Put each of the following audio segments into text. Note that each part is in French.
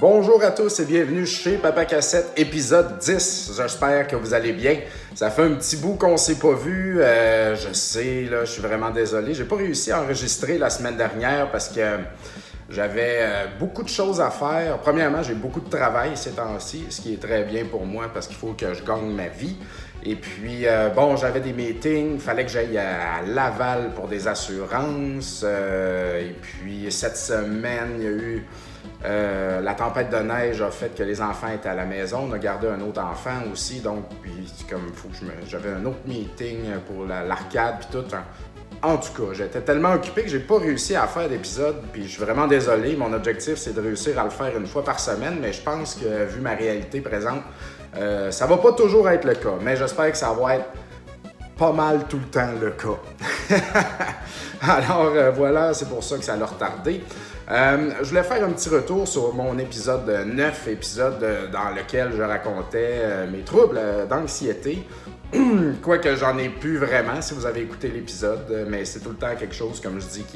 Bonjour à tous et bienvenue chez Papa Cassette, épisode 10. J'espère que vous allez bien. Ça fait un petit bout qu'on s'est pas vu. Je sais, là, je suis vraiment désolé. J'ai pas réussi à enregistrer la semaine dernière parce que j'avais beaucoup de choses à faire. Premièrement, j'ai beaucoup de travail ces temps-ci, ce qui est très bien pour moi parce qu'il faut que je gagne ma vie. Et puis, j'avais des meetings, il fallait que j'aille à Laval pour des assurances. Et puis, cette semaine, il y a eu... la tempête de neige a fait que les enfants étaient à la maison. On a gardé un autre enfant aussi, donc puis comme faut que j'avais un autre meeting pour l'arcade puis tout. En tout cas, j'étais tellement occupé que j'ai pas réussi à faire d'épisode, puis je suis vraiment désolé. Mon objectif, c'est de réussir à le faire une fois par semaine, mais je pense que, vu ma réalité présente, ça va pas toujours être le cas. Mais j'espère que ça va être pas mal tout le temps le cas. Alors voilà, c'est pour ça que ça l'a retardé. Je voulais faire un petit retour sur mon épisode 9, dans lequel je racontais mes troubles d'anxiété. Quoique j'en ai plus vraiment si vous avez écouté l'épisode, mais c'est tout le temps quelque chose, comme je dis,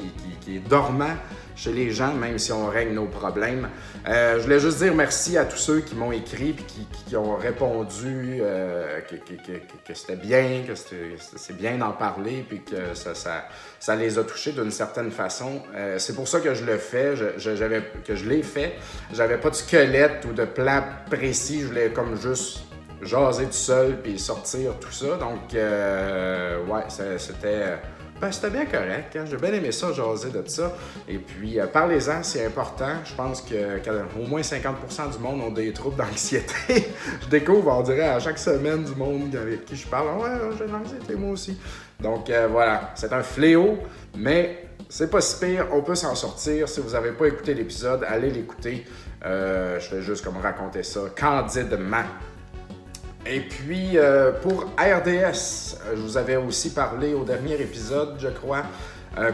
qui est dormant chez les gens, même si on règle nos problèmes. Je voulais juste dire merci à tous ceux qui m'ont écrit et qui ont répondu que c'était bien, que c'est bien d'en parler puis que ça les a touchés d'une certaine façon. C'est pour ça que je le fais, que je l'ai fait. J'avais pas de squelette ou de plan précis, je voulais comme juste jaser tout seul puis sortir tout ça. Donc, c'était bien correct. Hein? J'ai bien aimé ça, jaser de ça. Et puis, parlez-en, c'est important. Je pense qu'au moins 50% du monde ont des troubles d'anxiété. Je découvre, on dirait, à chaque semaine du monde avec qui je parle. « Ouais, j'ai de l'anxiété, moi aussi. » Donc, voilà, c'est un fléau, mais c'est pas si pire. On peut s'en sortir. Si vous n'avez pas écouté l'épisode, allez l'écouter. Je vais juste comme raconter ça candidement. Et puis, pour RDS, je vous avais aussi parlé au dernier épisode, je crois,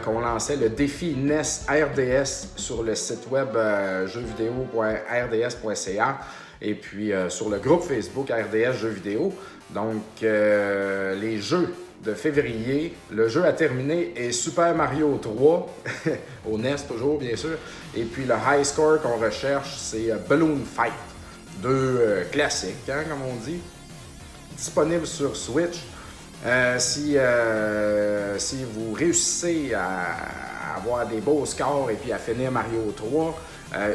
qu'on lançait le défi NES RDS sur le site web jeuxvideo.rds.ca et puis sur le groupe Facebook RDS Jeux vidéo. Donc, les jeux de février, le jeu à terminer est Super Mario 3, au NES toujours, bien sûr. Et puis, le high score qu'on recherche, c'est Balloon Fight. Deux classiques, hein, comme on dit. Disponible sur Switch. Si vous réussissez à avoir des beaux scores et puis à finir Mario 3,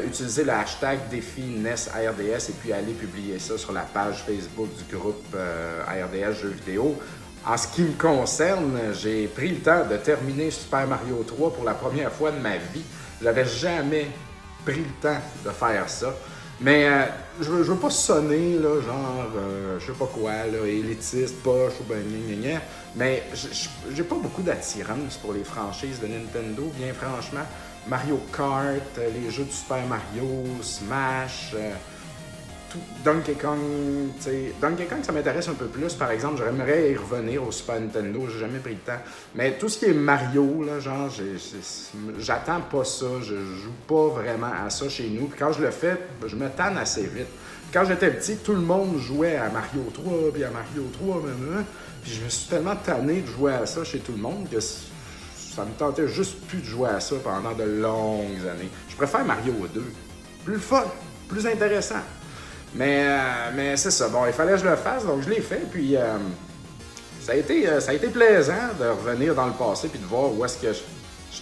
utilisez le hashtag défi NES RDS et puis allez publier ça sur la page Facebook du groupe RDS Jeux vidéo. En ce qui me concerne, j'ai pris le temps de terminer Super Mario 3 pour la première fois de ma vie. J'avais jamais pris le temps de faire ça. Mais je veux pas sonner, là, genre, je sais pas quoi, là, élitiste, poche ou ben gna. Mais j'ai pas beaucoup d'attirance pour les franchises de Nintendo, bien franchement. Mario Kart, les jeux de Super Mario, Smash, Donkey Kong, tu sais. Donkey Kong, ça m'intéresse un peu plus, par exemple. J'aimerais y revenir au Super Nintendo, j'ai jamais pris le temps. Mais tout ce qui est Mario, là, genre, j'attends pas ça, je joue pas vraiment à ça chez nous. Puis quand je le fais, je me tanne assez vite. Quand j'étais petit, tout le monde jouait à Mario 3, puis à Mario 3, puis je me suis tellement tanné de jouer à ça chez tout le monde que ça me tentait juste plus de jouer à ça pendant de longues années. Je préfère Mario 2. Plus fun, plus intéressant. Mais c'est ça. Bon, il fallait que je le fasse, donc je l'ai fait. Puis ça a été plaisant de revenir dans le passé puis de voir où est-ce que je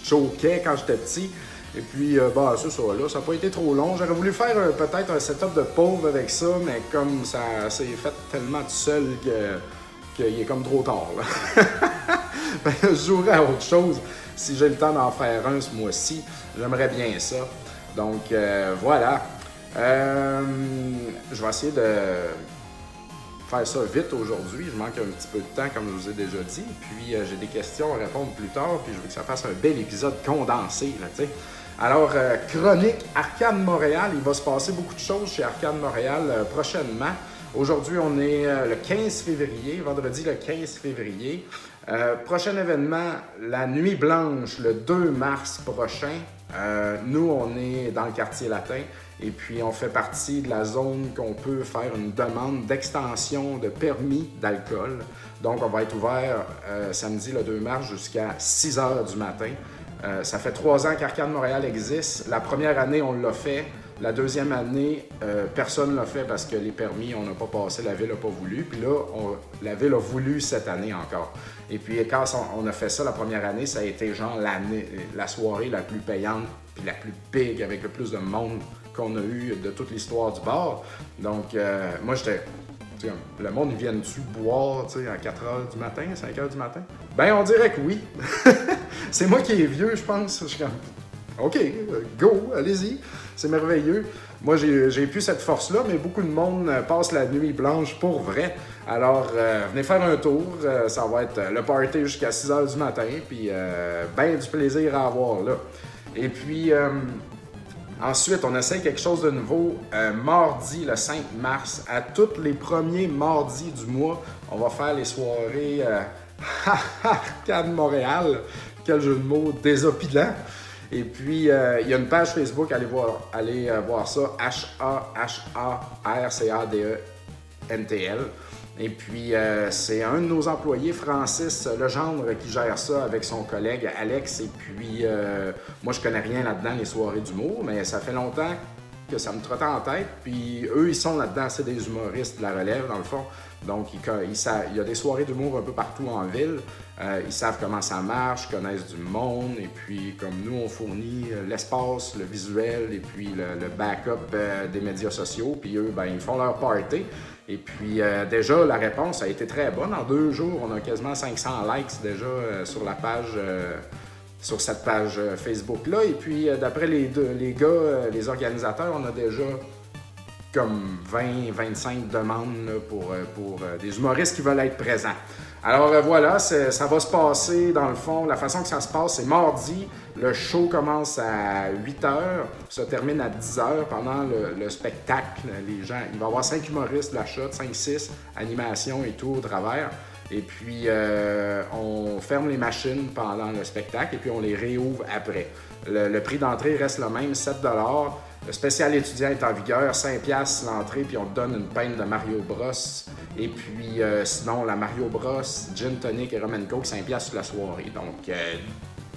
choquais quand j'étais petit. Et puis, c'est ça, là, ça n'a pas été trop long. J'aurais voulu faire peut-être un setup de pauvre avec ça, mais comme ça s'est fait tellement tout seul qu'il est comme trop tard, là. Je jouerai à autre chose si j'ai le temps d'en faire un ce mois-ci. J'aimerais bien ça. Donc, voilà. Je vais essayer de faire ça vite aujourd'hui. Je manque un petit peu de temps, comme je vous ai déjà dit. Puis, j'ai des questions à répondre plus tard. Puis, je veux que ça fasse un bel épisode condensé, là, tu sais. Alors, chronique Arcade Montréal. Il va se passer beaucoup de choses chez Arcade Montréal prochainement. Aujourd'hui, on est le 15 février, vendredi le 15 février. Prochain événement, la Nuit Blanche, le 2 mars prochain. Nous, on est dans le quartier latin et puis on fait partie de la zone qu'on peut faire une demande d'extension de permis d'alcool. Donc, on va être ouvert samedi le 2 mars jusqu'à 6 h du matin. Ça fait 3 ans qu'Arcade Montréal existe. La première année, on l'a fait. La deuxième année, personne ne l'a fait parce que les permis, on n'a pas passé, la ville n'a pas voulu. Puis là, la ville a voulu cette année encore. Et puis quand on a fait ça la première année, ça a été genre la soirée la plus payante puis la plus big avec le plus de monde qu'on a eu de toute l'histoire du bar. Donc moi, j'étais... Le monde, ils viennent-tu boire à 4 h du matin, 5 h du matin? Ben, on dirait que oui. C'est moi qui est vieux, je pense. Je suis comme, OK, go, allez-y. C'est merveilleux. Moi, j'ai plus cette force-là, mais beaucoup de monde passe la nuit blanche pour vrai. Alors, venez faire un tour. Ça va être le party jusqu'à 6 h du matin. Puis, ben du plaisir à avoir là. Et puis... ensuite, on essaie quelque chose de nouveau. Mardi, le 5 mars, à tous les premiers mardis du mois, on va faire les soirées Arcade Montréal. Quel jeu de mots désopilant. Et puis, il y a une page Facebook, allez voir ça, HAHARCADENTL. Et puis, c'est un de nos employés, Francis Legendre, qui gère ça avec son collègue Alex. Et puis, moi, je connais rien là-dedans, les soirées d'humour, mais ça fait longtemps que ça me trottait en tête. Puis, eux, ils sont là-dedans, c'est des humoristes de la relève, dans le fond. Donc, il y a des soirées d'humour un peu partout en ville. Ils savent comment ça marche, connaissent du monde. Et puis, comme nous, on fournit l'espace, le visuel et puis le backup des médias sociaux. Puis eux, ben, ils font leur party. Et puis, déjà, la réponse a été très bonne. En 2 jours, on a quasiment 500 likes déjà sur la page, sur cette page Facebook-là. Et puis, d'après les gars, les organisateurs, on a déjà comme 20-25 demandes là, pour des humoristes qui veulent être présents. Alors voilà, ça va se passer dans le fond. La façon que ça se passe, c'est mardi. Le show commence à 8 h, se termine à 10 h pendant le spectacle. Les gens, il va y avoir 5 humoristes de la shot, 5-6, animation et tout au travers. Et puis, on ferme les machines pendant le spectacle et puis on les réouvre après. Le prix d'entrée reste le même, 7 $. Le spécial étudiant est en vigueur, 5$ l'entrée, puis on te donne une pinte de Mario Bros. Et puis, sinon, la Mario Bros, Gin Tonic et Rum & Coke, 5$ sur la soirée. Donc,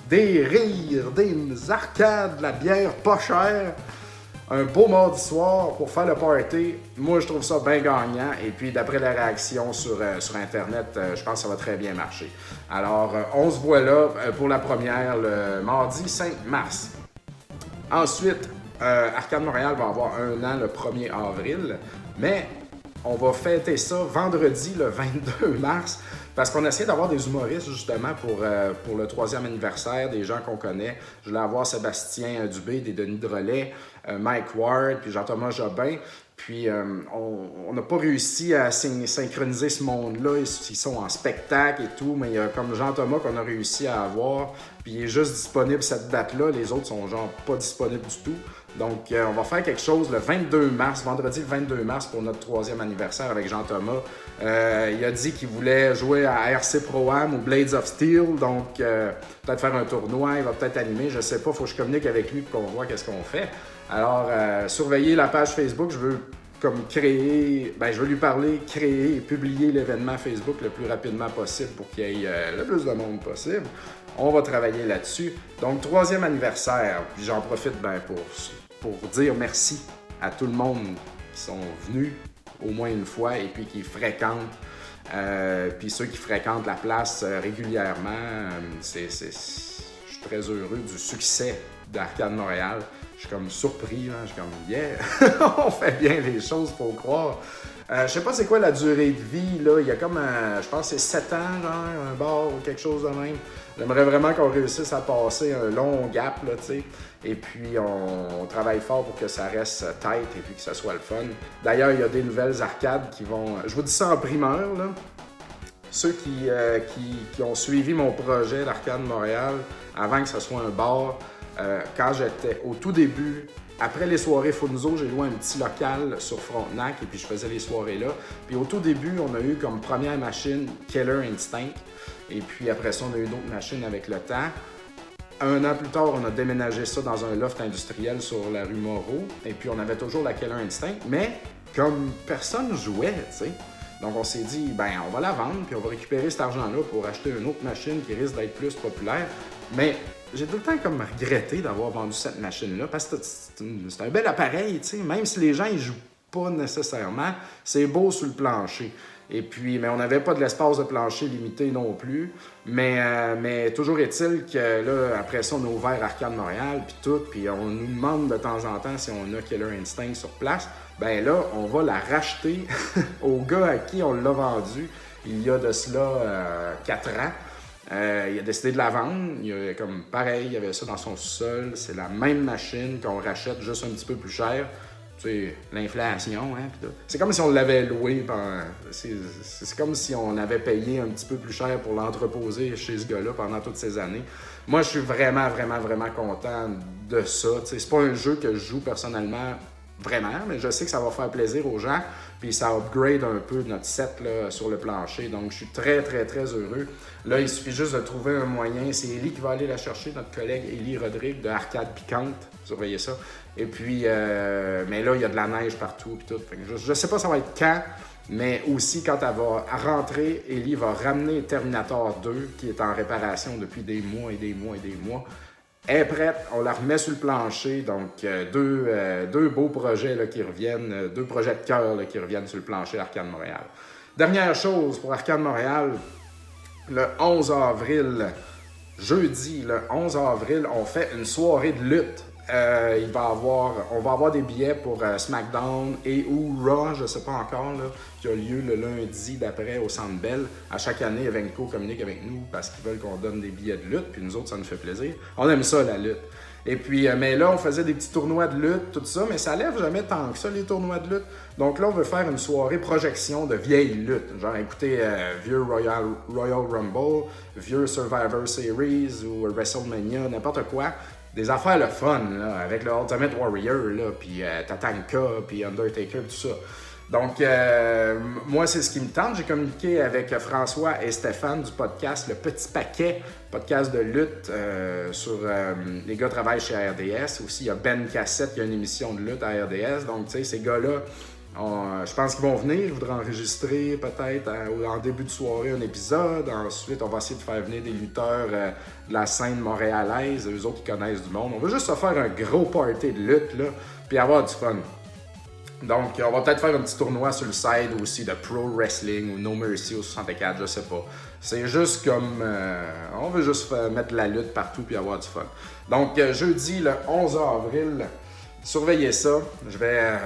des rires, des arcades, de la bière pas chère, un beau mardi soir pour faire le party. Moi, je trouve ça bien gagnant. Et puis, d'après la réaction sur Internet, je pense que ça va très bien marcher. Alors, on se voit là pour la première le mardi 5 mars. Ensuite, Arcade Montréal va avoir 1 an le 1er avril, mais on va fêter ça vendredi le 22 mars parce qu'on essaie d'avoir des humoristes justement pour le 3e anniversaire, des gens qu'on connaît. Je voulais avoir Sébastien Dubé, des Denis Drolet, Mike Ward, puis Jean-Thomas Jobin. Puis on n'a pas réussi à synchroniser ce monde-là. Ils sont en spectacle et tout, mais il y a comme Jean-Thomas qu'on a réussi à avoir. Puis il est juste disponible cette date-là. Les autres sont genre pas disponibles du tout. Donc on va faire quelque chose le 22 mars, vendredi le 22 mars pour notre 3e anniversaire avec Jean-Thomas. Il a dit qu'il voulait jouer à RC Pro-Am ou Blades of Steel. Donc peut-être faire un tournoi, il va peut-être animer, je sais pas. Il faut que je communique avec lui pour qu'on voit qu'est-ce qu'on fait. Alors, surveillez la page Facebook. Je veux je veux lui parler, créer et publier l'événement Facebook le plus rapidement possible pour qu'il y ait le plus de monde possible. On va travailler là-dessus. Donc, 3e anniversaire. Puis j'en profite pour dire merci à tout le monde qui sont venus au moins une fois et puis qui fréquentent. Puis ceux qui fréquentent la place régulièrement, je suis très heureux du succès d'Arcade Montréal. Je suis comme surpris, là. Je suis comme, yeah, on fait bien les choses, faut croire. Je sais pas c'est quoi la durée de vie, là. Il y a comme, je pense que c'est 7 ans, genre, un bar ou quelque chose de même. J'aimerais vraiment qu'on réussisse à passer un long gap, là, tu sais. Et puis, on travaille fort pour que ça reste tight et puis que ça soit le fun. D'ailleurs, il y a des nouvelles arcades qui vont... Je vous dis ça en primeur, là. Ceux qui ont suivi mon projet d'Arcade Montréal avant que ce soit un bar... quand j'étais au tout début, après les soirées Funzo, j'ai loué un petit local sur Frontenac et puis je faisais les soirées là. Puis au tout début, on a eu comme première machine Killer Instinct. Et puis après ça, on a eu d'autres machines avec le temps. 1 an plus tard, on a déménagé ça dans un loft industriel sur la rue Moreau. Et puis on avait toujours la Killer Instinct, mais comme personne jouait, tu sais. Donc on s'est dit, ben on va la vendre puis on va récupérer cet argent-là pour acheter une autre machine qui risque d'être plus populaire. Mais j'ai tout le temps comme regretté d'avoir vendu cette machine-là parce que c'est un bel appareil, tu sais, même si les gens ne jouent pas nécessairement, c'est beau sur le plancher. Et puis, mais on n'avait pas de l'espace de plancher limité non plus. Mais toujours est-il que là, après ça, on a ouvert Arcade Montréal, puis tout, puis on nous demande de temps en temps si on a Killer Instinct sur place. Ben là, on va la racheter au gars à qui on l'a vendu il y a de cela 4 ans. Il a décidé de la vendre. Il y a comme pareil, il y avait ça dans son sous-sol. C'est la même machine qu'on rachète juste un petit peu plus cher. Tu sais, l'inflation, hein. C'est comme si on l'avait loué. C'est comme si on avait payé un petit peu plus cher pour l'entreposer chez ce gars-là pendant toutes ces années. Moi, je suis vraiment, vraiment, vraiment content de ça. Tu sais, c'est pas un jeu que je joue personnellement vraiment, mais je sais que ça va faire plaisir aux gens. Puis ça upgrade un peu notre set là, sur le plancher. Donc, je suis très, très, très heureux. Là, il suffit juste de trouver un moyen. C'est Élie qui va aller la chercher, notre collègue Élie Rodrigue de Arcade Piquante. Surveillez ça. Et puis, mais là, il y a de la neige partout. Puis tout. Je sais pas ça va être quand, mais aussi quand elle va rentrer, Élie va ramener Terminator 2, qui est en réparation depuis des mois et des mois et des mois. Elle est prête, on la remet sur le plancher, donc deux beaux projets là, qui reviennent, 2 projets de cœur là, qui reviennent sur le plancher Arcade Montréal. Dernière chose pour Arcade Montréal, le 11 avril, jeudi, le 11 avril, on fait une soirée de lutte. On va avoir des billets pour SmackDown et ou Raw, je ne sais pas encore, là, qui a lieu le lundi d'après au Centre Bell. À chaque année, Evenco communique avec nous parce qu'ils veulent qu'on donne des billets de lutte, puis nous autres, ça nous fait plaisir. On aime ça, la lutte. Et puis, mais là, on faisait des petits tournois de lutte, tout ça, mais ça lève jamais tant que ça, les tournois de lutte. Donc là, on veut faire une soirée projection de vieilles luttes. Genre, écoutez, vieux Royal Rumble, vieux Survivor Series ou WrestleMania, n'importe quoi. Des affaires le fun, là, avec le Ultimate Warrior, là, puis Tatanka, puis Undertaker, tout ça. Donc, moi, c'est ce qui me tente. J'ai communiqué avec François et Stéphane du podcast Le Petit Paquet, podcast de lutte sur les gars travaillent chez RDS. Aussi, il y a Ben Cassette qui a une émission de lutte à RDS. Donc, tu sais, ces gars-là, je pense qu'ils vont venir. Je voudrais enregistrer peut-être en début de soirée un épisode. Ensuite, on va essayer de faire venir des lutteurs de la scène montréalaise, eux autres qui connaissent du monde. On va juste se faire un gros party de lutte, là, puis avoir du fun. Donc, on va peut-être faire un petit tournoi sur le side aussi de Pro Wrestling ou No Mercy au 64, je sais pas. C'est juste comme... on veut juste mettre la lutte partout puis avoir du fun. Donc, jeudi, le 11 avril, surveillez ça.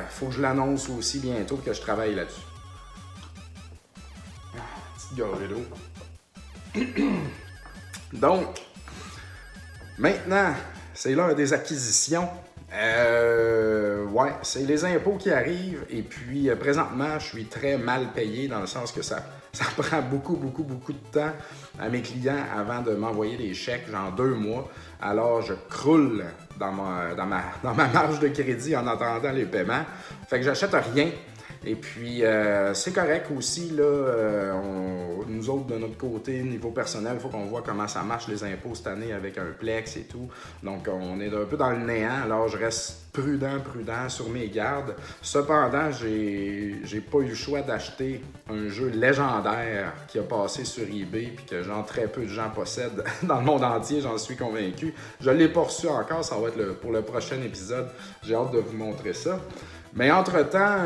Faut que je l'annonce aussi bientôt que je travaille là-dessus. Petite gorgée d'eau. Donc, maintenant, c'est l'heure des acquisitions. Ouais, c'est les impôts qui arrivent et puis présentement, je suis très mal payé dans le sens que ça prend beaucoup de temps à mes clients avant de m'envoyer des chèques, genre 2 mois. Alors, je croule dans ma marge de crédit en attendant les paiements. Fait que j'achète rien. Et puis, c'est correct aussi, là, nous autres, de notre côté, niveau personnel, il faut qu'on voit comment ça marche les impôts cette année avec un Plex et tout. Donc, on est un peu dans le néant, alors je reste prudent sur mes gardes. Cependant, j'ai pas eu le choix d'acheter un jeu légendaire qui a passé sur eBay puis que genre très peu de gens possèdent dans le monde entier, j'en suis convaincu. Je l'ai pas reçu encore, ça va être pour le prochain épisode. J'ai hâte de vous montrer ça. Mais entre-temps,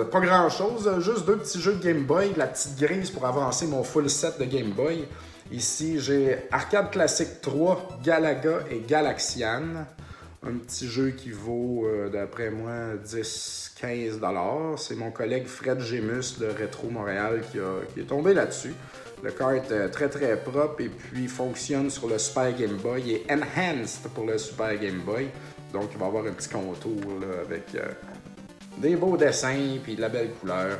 pas grand-chose, juste 2 petits jeux de Game Boy, la petite grise pour avancer mon full set de Game Boy. Ici, j'ai Arcade Classic 3, Galaga et Galaxian. Un petit jeu qui vaut, d'après moi, 10-15 $. C'est mon collègue Fred Gémus de Rétro Montréal qui est tombé là-dessus. Le cart est très très propre et puis fonctionne sur le Super Game Boy et Enhanced pour le Super Game Boy. Donc, il va y avoir un petit contour là, avec des beaux dessins puis de la belle couleur.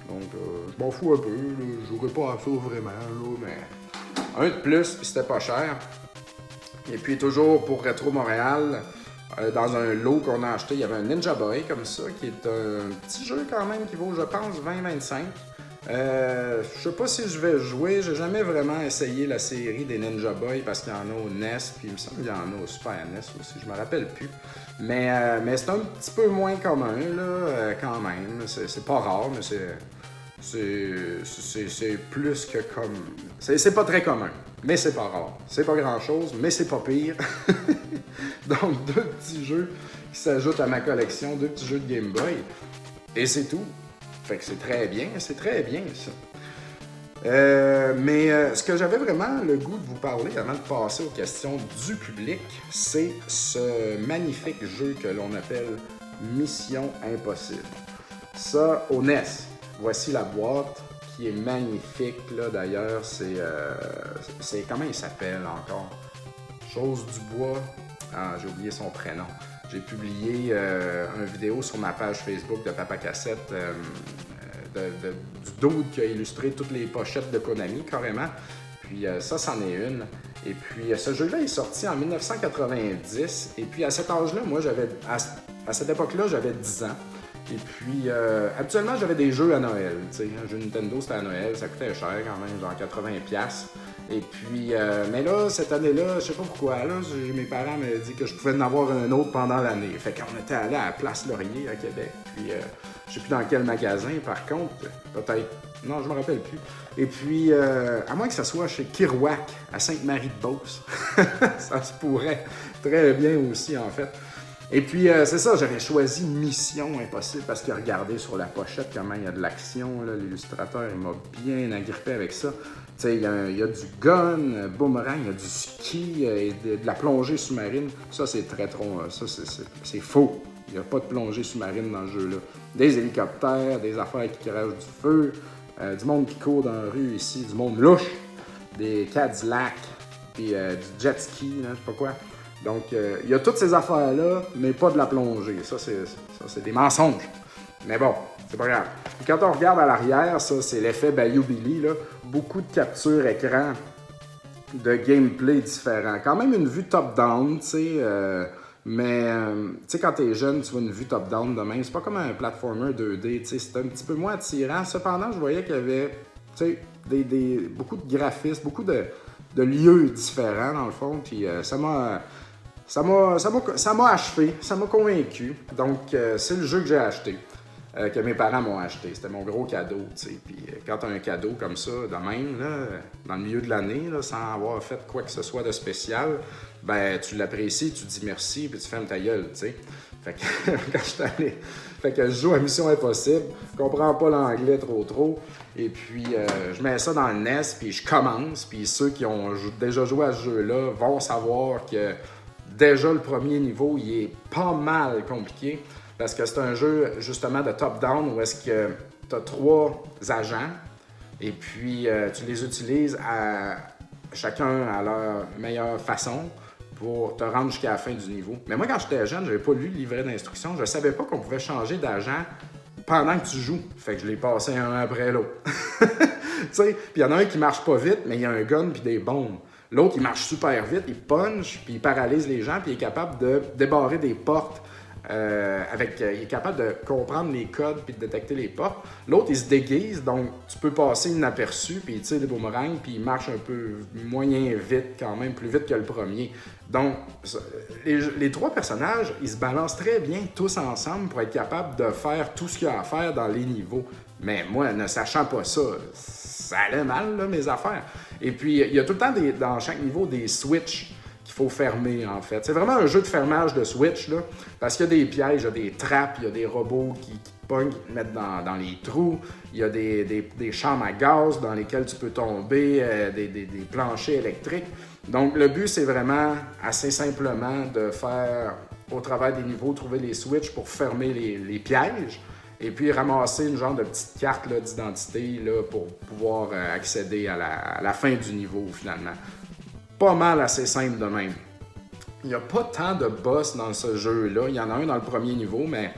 Donc, je m'en fous un peu. Je jouerai pas à ça vraiment, là, mais un de plus, puis c'était pas cher. Et puis, toujours pour Rétro Montréal, dans un lot qu'on a acheté, il y avait un Ninja Boy comme ça, qui est un petit jeu quand même qui vaut, je pense, 20-25. Je sais pas si je vais jouer, j'ai jamais vraiment essayé la série des Ninja Boy parce qu'il y en a au NES, puis il me semble qu'il y en a au Super NES aussi, je me rappelle plus. Mais c'est un petit peu moins commun, là, quand même. C'est pas rare, mais c'est plus que comme... C'est pas très commun. mais c'est pas rare. C'est pas grand-chose, mais c'est pas pire. Donc, 2 petits jeux qui s'ajoutent à ma collection, 2 petits jeux de Game Boy, et c'est tout. Fait que c'est très bien ça. Ce que j'avais vraiment le goût de vous parler avant de passer aux questions du public, c'est ce magnifique jeu que l'on appelle Mission Impossible. Ça, au NES, voici la boîte qui est magnifique, là, d'ailleurs, c'est comment il s'appelle encore? Chose du bois, j'ai oublié son prénom. J'ai publié une vidéo sur ma page Facebook de Papa Cassette du dude qui a illustré toutes les pochettes de Konami, carrément. Puis ça, c'en est une. Et puis ce jeu-là est sorti en 1990. Et puis à cet âge-là, moi, à cette époque-là, j'avais 10 ans. Et puis, habituellement, j'avais des jeux à Noël. Un jeu Nintendo, c'était à Noël, ça coûtait cher quand même, genre 80$. Et puis, mais là, cette année-là, je sais pas pourquoi, là, mes parents m'avaient dit que je pouvais en avoir un autre pendant l'année. Fait qu'on était allé à la Place Laurier à Québec. Puis, je sais plus dans quel magasin, par contre, peut-être. Non, je me rappelle plus. Et puis, à moins que ça soit chez Kerouac, à Sainte-Marie-de-Beauce. Ça se pourrait très bien aussi, en fait. Et puis, c'est ça, j'avais choisi Mission Impossible parce que regardez sur la pochette comment il y a de l'action. L'illustrateur, il m'a bien agrippé avec ça. Tu sais, il y a du gun, boomerang, il y a du ski, et de la plongée sous-marine. Ça, c'est très trop. Ça, c'est faux. Il n'y a pas de plongée sous-marine dans le jeu-là. Des hélicoptères, des affaires qui crachent du feu, du monde qui court dans la rue ici, du monde louche, des Cadillacs, puis du jet ski, je sais pas quoi. Donc, il y a toutes ces affaires-là, mais pas de la plongée. Ça, c'est des mensonges. Mais bon, c'est pas grave. Puis quand on regarde à l'arrière, ça, c'est l'effet Bayou Billy, là. Beaucoup de captures écran de gameplay différents. Quand même une vue top-down, tu sais. Mais, tu sais, quand t'es jeune, tu vois une vue top-down de même. C'est pas comme un platformer 2D, tu sais. C'est un petit peu moins attirant. Cependant, je voyais qu'il y avait, tu sais, beaucoup de graphismes, beaucoup de lieux différents, dans le fond. Puis ça m'a achevé, ça m'a convaincu. Donc, c'est le jeu que j'ai acheté, que mes parents m'ont acheté. C'était mon gros cadeau, tu sais. Puis quand tu as un cadeau comme ça, de même, là, dans le milieu de l'année, là, sans avoir fait quoi que ce soit de spécial, ben tu l'apprécies, tu dis merci, puis tu fermes ta gueule, tu sais. Fait que quand je suis allé... Fait que je joue à Mission Impossible, je comprends pas l'anglais trop, et puis je mets ça dans le NES, puis je commence, puis ceux qui ont déjà joué à ce jeu-là vont savoir que déjà le premier niveau, il est pas mal compliqué, parce que c'est un jeu justement de top-down où est-ce que tu as 3 agents, et puis tu les utilises chacun à leur meilleure façon pour te rendre jusqu'à la fin du niveau. Mais moi, quand j'étais jeune, j'avais pas lu le livret d'instructions. Je savais pas qu'on pouvait changer d'agent pendant que tu joues. Fait que je l'ai passé un après l'autre. Tu sais, puis il y en a un qui marche pas vite, mais il y a un gun puis des bombes. L'autre, il marche super vite, il punch, puis il paralyse les gens, puis il est capable de débarrer des portes. Il est capable de comprendre les codes puis de détecter les portes. L'autre, il se déguise, donc tu peux passer inaperçu, puis il tire des boomerangs, puis il marche un peu moyen vite quand même, plus vite que le premier. Donc, les 3 personnages, ils se balancent très bien tous ensemble pour être capables de faire tout ce qu'il y a à faire dans les niveaux. Mais moi, ne sachant pas ça, ça allait mal, là, mes affaires. Et puis, il y a tout le temps dans chaque niveau des switches qu'il faut fermer, en fait. C'est vraiment un jeu de fermage de switch, là, parce qu'il y a des pièges, il y a des trappes, il y a des robots qui pognent, qui te mettent dans les trous, il y a des chambres à gaz dans lesquelles tu peux tomber, des planchers électriques. Donc, le but, c'est vraiment assez simplement de faire, au travers des niveaux, trouver les switches pour fermer les pièges, et puis ramasser une genre de petite carte là, d'identité là, pour pouvoir accéder à la fin du niveau, finalement. Pas mal assez simple de même. Il n'y a pas tant de boss dans ce jeu-là. Il y en a un dans le premier niveau, mais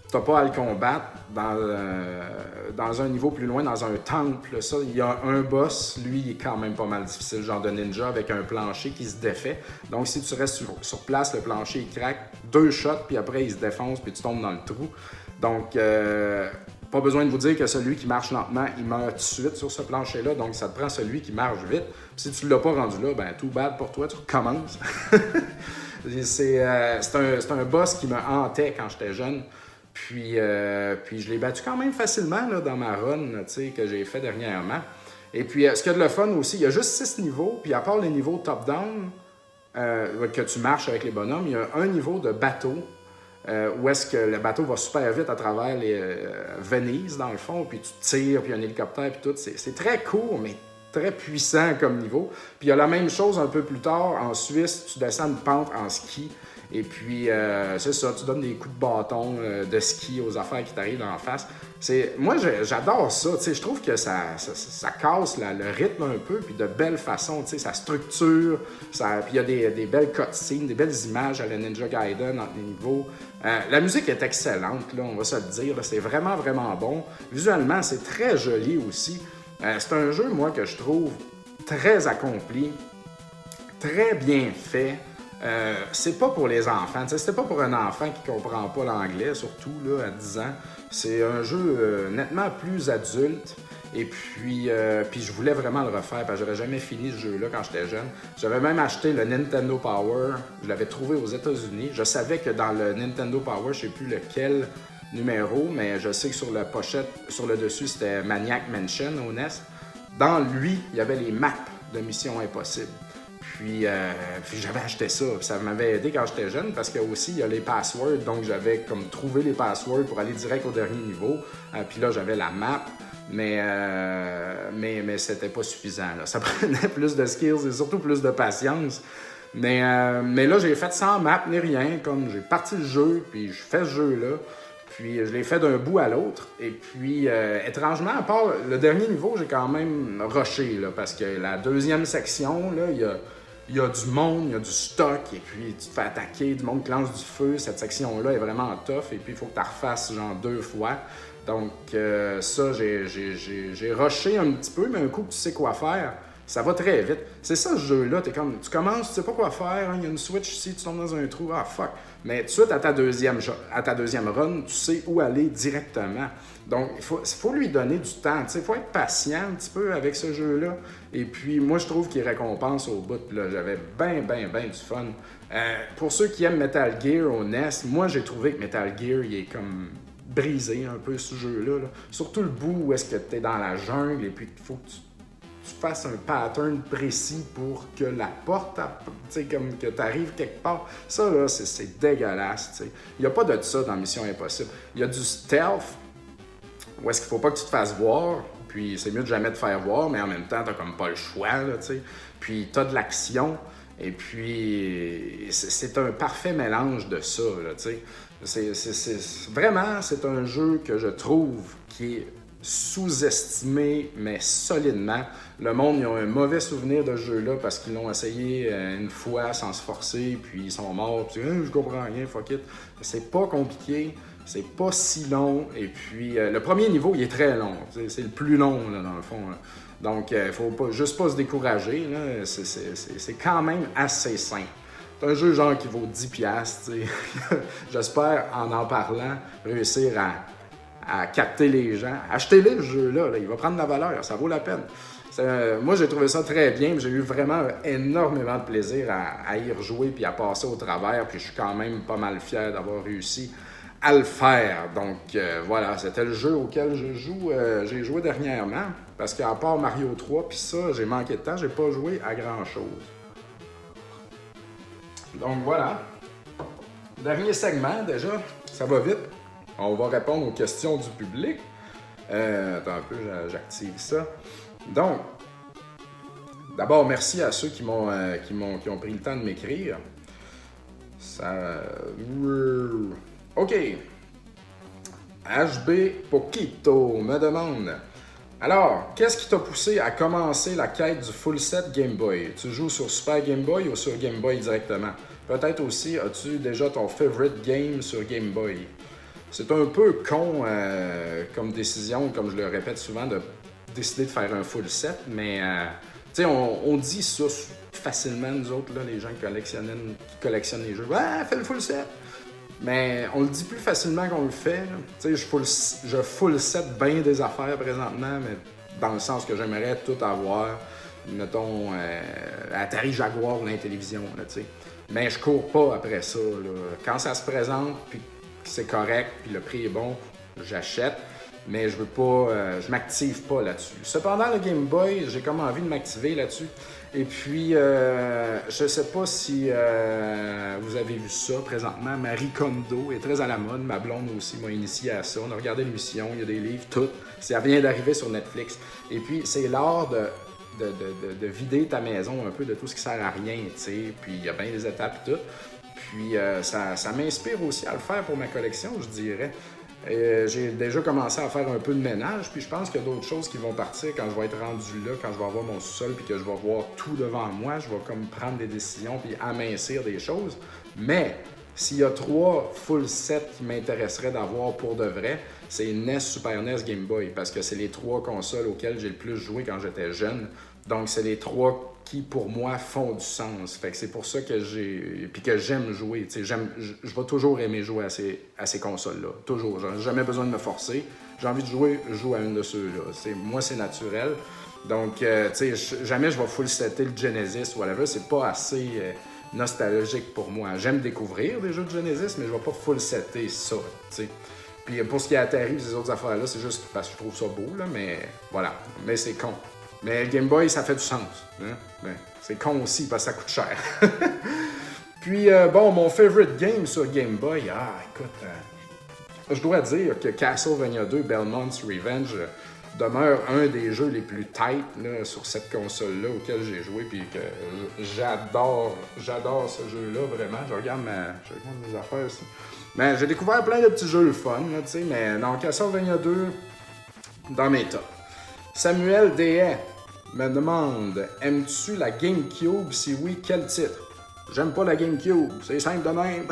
tu n'as pas à le combattre. Dans un niveau plus loin, dans un temple, ça, il y a un boss. Lui, il est quand même pas mal difficile, genre de ninja, avec un plancher qui se défait. Donc, si tu restes sur place, le plancher, il craque 2 shots, puis après, il se défonce, puis tu tombes dans le trou. Donc, pas besoin de vous dire que celui qui marche lentement, il meurt tout de suite sur ce plancher-là. Donc, ça te prend celui qui marche vite. Puis, si tu ne l'as pas rendu là, ben tout bad pour toi, tu recommences. c'est un boss qui me hantait quand j'étais jeune. Puis je l'ai battu quand même facilement là, dans ma run que j'ai fait dernièrement. Et puis, ce qu'il y a de le fun aussi, il y a juste 6 niveaux, puis à part les niveaux top-down, que tu marches avec les bonhommes, il y a un niveau de bateau, où est-ce que le bateau va super vite à travers les Venise, dans le fond, puis tu tires, puis il y a un hélicoptère, puis tout. C'est très court, mais très puissant comme niveau. Puis il y a la même chose un peu plus tard, en Suisse, tu descends une pente en ski, et puis c'est ça, tu donnes des coups de bâton de ski aux affaires qui t'arrivent en face. Moi, j'adore ça, tu sais, je trouve que ça casse le rythme un peu, puis de belle façon, tu sais, ça structure, puis il y a des belles cutscenes, des belles images à la Ninja Gaiden entre les niveaux. La musique est excellente, là, on va se le dire, là, c'est vraiment, vraiment bon. Visuellement, c'est très joli aussi. C'est un jeu, moi, que je trouve très accompli, très bien fait. C'est pas pour les enfants. C'était pas pour un enfant qui comprend pas l'anglais, surtout là, à 10 ans. C'est un jeu nettement plus adulte. Et puis je voulais vraiment le refaire parce que j'aurais jamais fini ce jeu-là quand j'étais jeune. J'avais même acheté le Nintendo Power. Je l'avais trouvé aux États-Unis. Je savais que dans le Nintendo Power, je sais plus lequel numéro, mais je sais que sur la pochette, sur le dessus, c'était Maniac Mansion au NES. Dans lui, il y avait les maps de Mission Impossible. Puis j'avais acheté ça. Ça m'avait aidé quand j'étais jeune parce que aussi il y a les passwords. Donc j'avais comme trouvé les passwords pour aller direct au dernier niveau. Puis là, j'avais la map. Mais c'était pas suffisant. Là. Ça prenait plus de skills et surtout plus de patience. Mais là, j'ai fait sans map ni rien. Comme j'ai parti le jeu, puis je fais ce jeu-là. Puis je l'ai fait d'un bout à l'autre. Et puis, étrangement, à part le dernier niveau, j'ai quand même rushé. Là, parce que la deuxième section, là, il y a du monde, il y a du stock. Et puis, tu te fais attaquer, du monde qui lance du feu. Cette section-là est vraiment tough. Et puis, il faut que tu la refasses genre 2 fois. Donc, ça, j'ai rushé un petit peu. Mais un coup que tu sais quoi faire, ça va très vite. C'est ça, ce jeu-là. Tu commences, tu sais pas quoi faire. Il y a une switch ici, tu tombes dans un trou. Ah, fuck. Mais tout de suite, à ta deuxième run, tu sais où aller directement. Donc, il faut lui donner du temps. Il faut être patient un petit peu avec ce jeu-là. Et puis, moi, je trouve qu'il récompense au bout. Là. J'avais bien du fun. Pour ceux qui aiment Metal Gear au NES, moi, j'ai trouvé que Metal Gear, il est comme brisé un peu, ce jeu-là. Là. Surtout le bout où est-ce que tu es dans la jungle et puis il faut que tu fasses un pattern précis pour que la porte, comme que tu arrives quelque part. Ça, là, c'est dégueulasse. T'sais. Il n'y a pas de ça dans Mission Impossible. Il y a du stealth, où est-ce qu'il faut pas que tu te fasses voir, puis c'est mieux de jamais te faire voir, mais en même temps, t'as comme pas le choix, là, t'sais. Puis t'as de l'action, et puis c'est un parfait mélange de ça, là, t'sais. Vraiment, c'est un jeu que je trouve qui est sous-estimé, mais solidement. Le monde, ils ont un mauvais souvenir de ce jeu-là parce qu'ils l'ont essayé une fois sans se forcer, puis ils sont morts, puis je comprends rien, fuck it. C'est pas compliqué, c'est pas si long, et puis le premier niveau, il est très long. C'est le plus long, là, dans le fond. Là. Donc, il faut juste pas se décourager, là. C'est quand même assez simple. C'est un jeu genre qui vaut 10$. J'espère, en parlant, réussir à capter les gens. Achetez-le, le jeu-là. Là. Il va prendre de la valeur. Ça vaut la peine. Moi, j'ai trouvé ça très bien. J'ai eu vraiment énormément de plaisir à y rejouer puis à passer au travers. Puis je suis quand même pas mal fier d'avoir réussi à le faire. Donc, voilà. C'était le jeu auquel j'ai joué dernièrement. Parce qu'à part Mario 3 puis ça, j'ai manqué de temps. J'ai pas joué à grand-chose. Donc voilà, dernier segment déjà, ça va vite. On va répondre aux questions du public. Attends un peu, j'active ça. Donc, d'abord, merci à ceux qui ont pris le temps de m'écrire. Ça... OK. HB Poquito me demande... Alors, qu'est-ce qui t'a poussé à commencer la quête du full set Game Boy? Tu joues sur Super Game Boy ou sur Game Boy directement? Peut-être aussi, as-tu déjà ton favorite game sur Game Boy? C'est un peu con comme décision, comme je le répète souvent, de décider de faire un full set, mais tu sais, on dit ça facilement, nous autres, là, les gens qui collectionnent les jeux. Ah, fais le full set! Mais on le dit plus facilement qu'on le fait. Tu sais, je full set bien des affaires présentement, mais dans le sens que j'aimerais tout avoir. Mettons, Atari Jaguar ou l'Intellivision, tu sais. Mais je cours pas après ça, là. Quand ça se présente, puis c'est correct, puis le prix est bon, j'achète. mais je veux pas, je m'active pas là-dessus. Cependant, le Game Boy, j'ai comme envie de m'activer là-dessus. Et puis, je sais pas si vous avez vu ça présentement, Marie Kondo est très à la mode, ma blonde aussi m'a initié à ça. On a regardé l'émission, il y a des livres, tout. Ça vient d'arriver sur Netflix. Et puis, c'est l'art de vider ta maison un peu de tout ce qui sert à rien, tu sais. Puis, il y a bien des étapes et tout. Puis, ça m'inspire aussi à le faire pour ma collection, je dirais. J'ai déjà commencé à faire un peu de ménage, puis je pense qu'il y a d'autres choses qui vont partir quand je vais être rendu là, quand je vais avoir mon sous-sol, puis que je vais voir tout devant moi. Je vais comme prendre des décisions, puis amincir des choses. Mais s'il y a 3 full sets qui m'intéresseraient d'avoir pour de vrai, c'est NES, Super NES, Game Boy, parce que c'est les 3 consoles auxquelles j'ai le plus joué quand j'étais jeune. Donc, c'est les 3 qui, pour moi, font du sens. Fait que c'est pour ça que j'aime jouer. Je vais toujours aimer jouer à ces consoles-là. Toujours. J'ai jamais besoin de me forcer. J'ai envie de jouer, je joue à une de ceux-là. Moi, c'est naturel. Donc, jamais je vais full setter le Genesis ou whatever. C'est pas assez nostalgique pour moi. J'aime découvrir des jeux de Genesis, mais je vais pas full setter ça. T'sais. Puis pour ce qui est Atari et ces autres affaires-là, c'est juste parce que je trouve ça beau, là, mais voilà. Mais c'est con. Mais le Game Boy, ça fait du sens. Hein? Ben, c'est con aussi parce que ça coûte cher. Puis, mon favorite game sur Game Boy, écoute, je dois dire que Castlevania 2 Belmont's Revenge demeure un des jeux les plus tight là, sur cette console-là auquel j'ai joué, puis que j'adore ce jeu-là, vraiment. Je regarde mes affaires aussi. Mais j'ai découvert plein de petits jeux le fun, là, tu sais, mais dans Castlevania 2, dans mes tops. Samuel Dehaye me demande: aimes-tu la GameCube? Si oui, quel titre? J'aime pas la GameCube, c'est simple de même.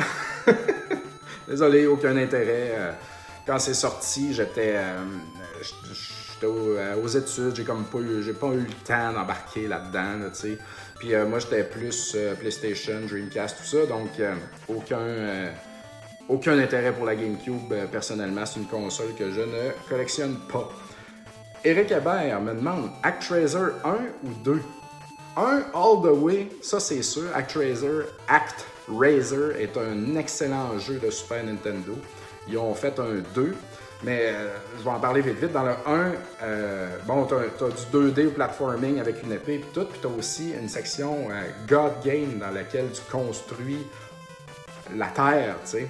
Désolé, aucun intérêt. Quand c'est sorti, j'étais aux études, j'ai pas eu le temps d'embarquer là-dedans, là, tu sais. Puis moi, j'étais plus PlayStation, Dreamcast, tout ça, donc aucun intérêt pour la GameCube. Personnellement, c'est une console que je ne collectionne pas. Éric Hébert me demande: ActRaiser 1 ou 2? 1 all the way, ça c'est sûr. ActRaiser est un excellent jeu de Super Nintendo. Ils ont fait un 2, mais je vais en parler vite. Dans le 1, t'as du 2D platforming avec une épée et tout, puis t'as aussi une section God Game dans laquelle tu construis la terre, tu sais.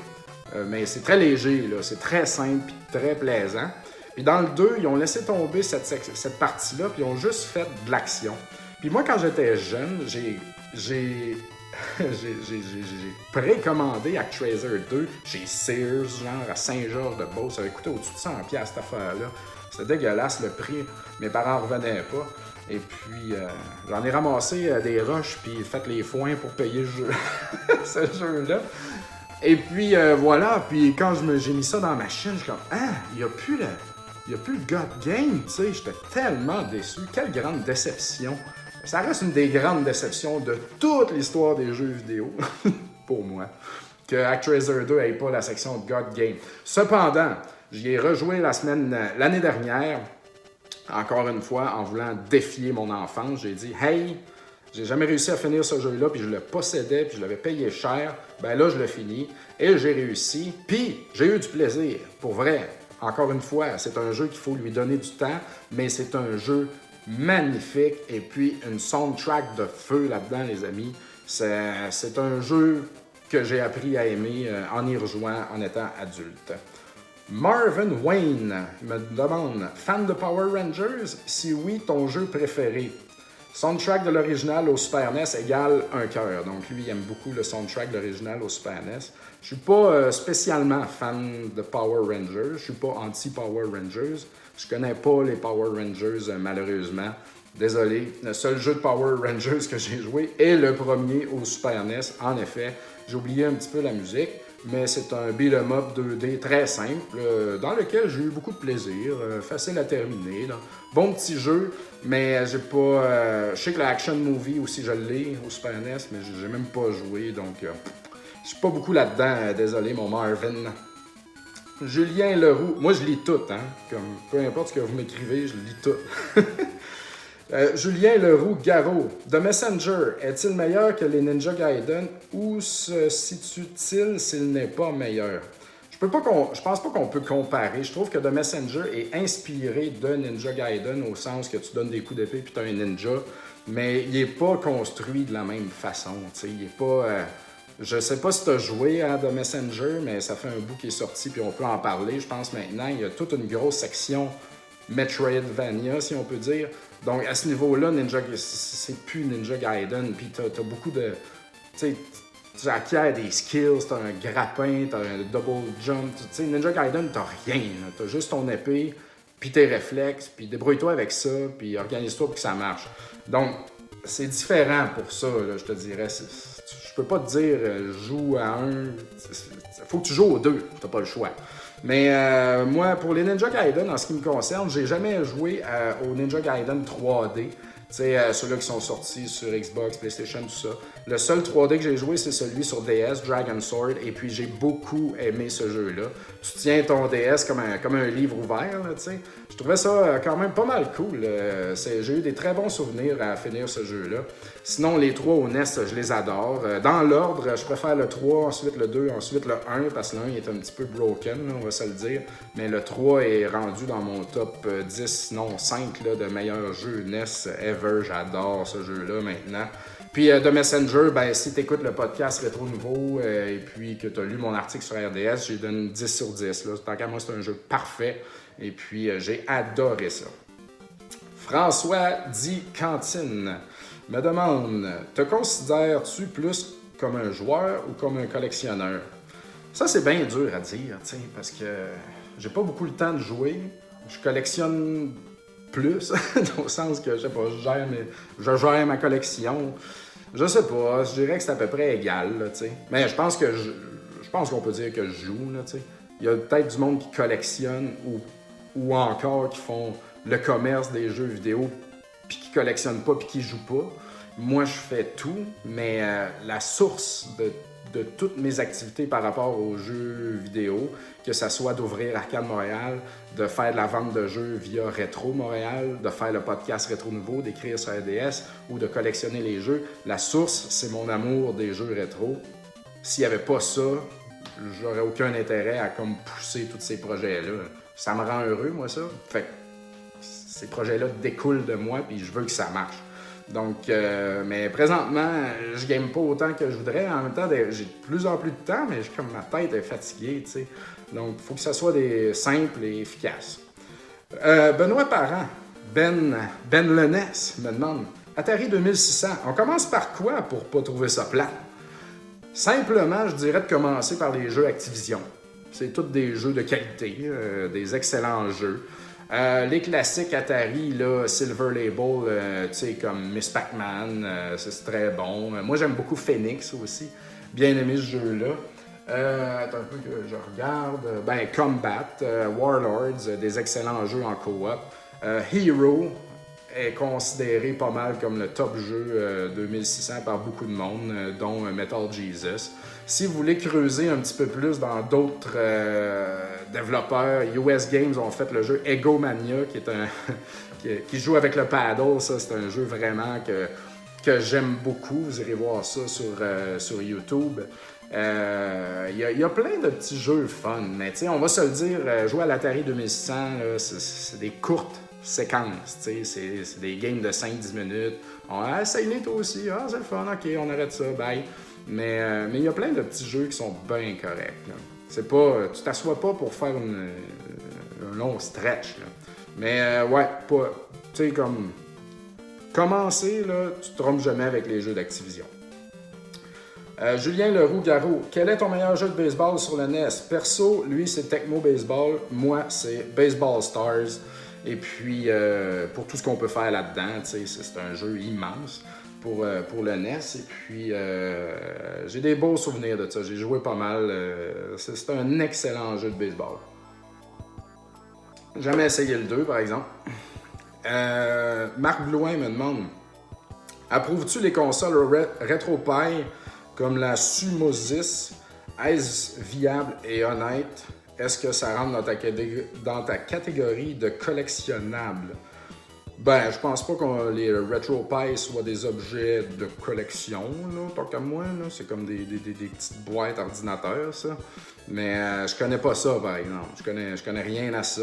Mais c'est très léger, là, c'est très simple et très plaisant. Puis dans le 2, ils ont laissé tomber cette partie-là, puis ils ont juste fait de l'action. Puis moi, quand j'étais jeune, j'ai précommandé ActRaiser 2 chez Sears, genre à Saint-Georges-de-Beauce. Ça avait coûté au-dessus de 100$ cette affaire-là. C'était dégueulasse le prix. Mes parents en revenaient pas. Et puis, j'en ai ramassé des roches, puis fait les foins pour payer ce jeu-là. Et puis, voilà. Puis quand j'ai mis ça dans ma machine, je suis comme: il n'y a plus le God Game, tu sais. J'étais tellement déçu. Quelle grande déception. Ça reste une des grandes déceptions de toute l'histoire des jeux vidéo, pour moi, que ActRaiser 2 n'ait pas la section de God Game. Cependant, j'y ai rejoué l'année dernière, encore une fois, en voulant défier mon enfance. J'ai dit: hey, j'ai jamais réussi à finir ce jeu-là, puis je le possédais, puis je l'avais payé cher. Ben là, je l'ai fini, et j'ai réussi, puis j'ai eu du plaisir, pour vrai. Encore une fois, c'est un jeu qu'il faut lui donner du temps, mais c'est un jeu magnifique, et puis une soundtrack de feu là-dedans, les amis. C'est un jeu que j'ai appris à aimer en y rejouant en étant adulte. Marvin Wayne me demande: fan de Power Rangers? Si oui, ton jeu préféré? Soundtrack de l'original au Super NES égale un cœur. Donc lui, il aime beaucoup le soundtrack de l'original au Super NES. Je suis pas spécialement fan de Power Rangers. Je suis pas anti-Power Rangers. Je connais pas les Power Rangers, malheureusement. Désolé. Le seul jeu de Power Rangers que j'ai joué est le premier au Super NES. En effet, j'ai oublié un petit peu la musique, mais c'est un beat'em up 2D très simple, dans lequel j'ai eu beaucoup de plaisir, facile à terminer. Là. Bon petit jeu, mais j'ai pas... je sais que l'Action Movie aussi, je l'ai au Super NES, mais j'ai même pas joué, donc je suis pas beaucoup là-dedans. Désolé, mon Marvin. Julien Leroux, moi je lis tout, hein, comme peu importe ce que vous m'écrivez, je lis tout. Julien Leroux Garot, The Messenger est-il meilleur que les Ninja Gaiden ou se situe-t-il s'il n'est pas meilleur? Je je pense pas qu'on peut comparer. Je trouve que The Messenger est inspiré de Ninja Gaiden au sens que tu donnes des coups d'épée puis tu as un ninja, mais il est pas construit de la même façon. T'sais. Il est pas. Je sais pas si tu as joué à The Messenger, mais ça fait un bout qui est sorti puis on peut en parler. Je pense maintenant, il y a toute une grosse section Metroidvania, si on peut dire. Donc à ce niveau-là, c'est plus Ninja Gaiden. Puis tu as beaucoup de. Tu acquiers des skills, t'as un grappin, t'as un double jump. Tu sais, Ninja Gaiden, t'as rien. T'as juste ton épée, puis tes réflexes, puis débrouille-toi avec ça, puis organise-toi pour que ça marche. Donc, c'est différent pour ça, là, je te dirais. Je peux pas te dire, joue à un. Faut que tu joues aux deux, t'as pas le choix. Mais moi, pour les Ninja Gaiden, en ce qui me concerne, j'ai jamais joué au Ninja Gaiden 3D. Tu sais, ceux-là qui sont sortis sur Xbox, PlayStation, tout ça. Le seul 3D que j'ai joué, c'est celui sur DS, Dragon Sword, et puis j'ai beaucoup aimé ce jeu-là. Tu tiens ton DS comme un livre ouvert, là, tu sais. Je trouvais ça quand même pas mal cool. J'ai eu des très bons souvenirs à finir ce jeu-là. Sinon, les 3 au NES, je les adore. Dans l'ordre, je préfère le 3, ensuite le 2, ensuite le 1, parce que le 1 est un petit peu broken, là, on va se le dire. Mais le 3 est rendu dans mon top 10, non 5 là, de meilleurs jeux NES ever. J'adore ce jeu-là maintenant. Puis The Messenger, ben, si tu écoutes le podcast Rétro Nouveau et puis que tu as lu mon article sur RDS, j'ai donné 10 sur 10. Là. Tant qu'à moi, c'est un jeu parfait. Et puis, j'ai adoré ça. François dit Cantine me demande, te considères-tu plus comme un joueur ou comme un collectionneur? Ça, c'est bien dur à dire, parce que j'ai pas beaucoup le temps de jouer. Je collectionne plus, dans le sens que, je sais pas, je gère ma collection. Je sais pas, je dirais que c'est à peu près égal, là, t'sais. Mais je pense qu'on peut dire que je joue, là, t'sais. Il y a peut-être du monde qui collectionne ou encore qui font le commerce des jeux vidéo puis qui collectionnent pas puis qui jouent pas. Moi, je fais tout, mais la source de toutes mes activités par rapport aux jeux vidéo, que ça soit d'ouvrir Arcade Montréal, de faire de la vente de jeux via Rétro Montréal, de faire le podcast Rétro Nouveau, d'écrire sur RDS ou de collectionner les jeux, la source, c'est mon amour des jeux rétro. S'il n'y avait pas ça, j'aurais aucun intérêt à comme pousser tous ces projets-là. Ça me rend heureux, moi, ça. Fait que ces projets-là découlent de moi, puis je veux que ça marche. Donc, mais présentement, je game pas autant que je voudrais. En même temps, j'ai de plus en plus de temps, mais comme ma tête est fatiguée, tu sais. Donc, il faut que ça soit des simples et efficaces. Benoît Parent, Ben Leness me demande, Atari 2600, on commence par quoi pour pas trouver ça plat? Simplement, je dirais de commencer par les jeux Activision. C'est tous des jeux de qualité, des excellents jeux. Les classiques Atari, là, Silver Label, tu sais, comme Miss Pac-Man, c'est très bon. Moi, j'aime beaucoup Phoenix aussi. Bien aimé ce jeu-là. Attends un peu que je regarde. Combat, Warlords, des excellents jeux en coop. Hero est considéré pas mal comme le top jeu 2600 par beaucoup de monde, dont Metal Jesus. Si vous voulez creuser un petit peu plus dans d'autres développeurs, US Games ont fait le jeu Egomania, qui est qui joue avec le paddle. Ça, c'est un jeu vraiment que j'aime beaucoup. Vous irez voir ça sur YouTube. Il y a plein de petits jeux fun, mais on va se le dire, jouer à l'Atari 2600, là, c'est des courtes séquences, c'est des games de 5-10 minutes. On a essayé toi aussi, c'est le fun, ok, on arrête ça, bye. Mais il y a plein de petits jeux qui sont bien corrects. Là. C'est pas, tu t'assois pas pour faire un long stretch. Là. Mais tu sais, comme commencer, là, tu te trompes jamais avec les jeux d'Activision. Julien Leroux-Garot, quel est ton meilleur jeu de baseball sur le NES? Perso, lui, c'est Tecmo Baseball. Moi, c'est Baseball Stars. Et puis, pour tout ce qu'on peut faire là-dedans, c'est un jeu immense pour le NES. Et puis, j'ai des beaux souvenirs de ça. J'ai joué pas mal. C'est un excellent jeu de baseball. J'ai jamais essayé le 2, par exemple. Marc Blouin me demande, approuves-tu les consoles RetroPie comme la Sumosys? Est-ce viable et honnête? Est-ce que ça rentre dans ta catégorie de collectionnable? Ben, je pense pas que les RetroPie soient des objets de collection, là, tant qu'à moi. Là. C'est comme des petites boîtes ordinateurs, ça. Mais je connais pas ça, par exemple. Je connais rien à ça.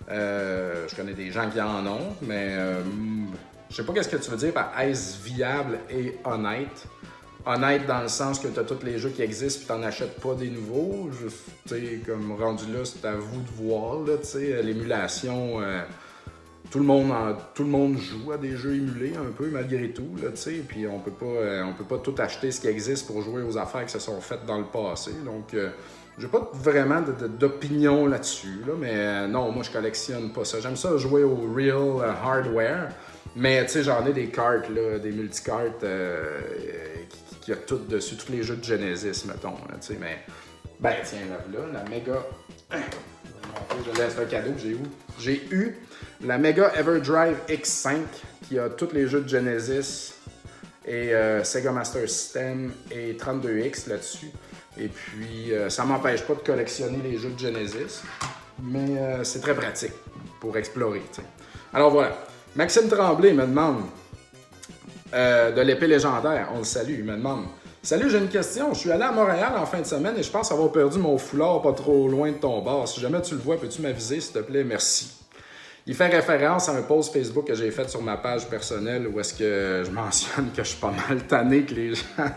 Je connais des gens qui en ont, mais je sais pas qu'est-ce que tu veux dire par est-ce viable et honnête. Honnête dans le sens que tu as tous les jeux qui existent et tu n'en achètes pas des nouveaux. Tu sais, comme rendu là, c'est à vous de voir, là, tu sais, l'émulation... tout le monde joue à des jeux émulés un peu malgré tout, là, tu sais, puis on peut pas tout acheter ce qui existe pour jouer aux affaires qui se sont faites dans le passé. Donc, j'ai pas vraiment d'opinion là-dessus, là, mais non, moi je collectionne pas ça. J'aime ça jouer au real hardware, mais tu sais, j'en ai des cartes, là, des multicartes qui a tout dessus, tous les jeux de Genesis, mettons, tu sais, mais ben tiens, là, la méga... Je laisse un cadeau que j'ai eu la Mega EverDrive X5 qui a tous les jeux de Genesis et Sega Master System et 32X là-dessus. Et puis, ça m'empêche pas de collectionner les jeux de Genesis, mais c'est très pratique pour explorer. T'sais. Alors voilà, Maxime Tremblay me demande de l'épée légendaire, on le salue, il me demande: salut, j'ai une question. Je suis allé à Montréal en fin de semaine et je pense avoir perdu mon foulard pas trop loin de ton bar. Si jamais tu le vois, peux-tu m'aviser, s'il te plaît? Merci. Il fait référence à un post Facebook que j'ai fait sur ma page personnelle où est-ce que je mentionne que je suis pas mal tanné que les gens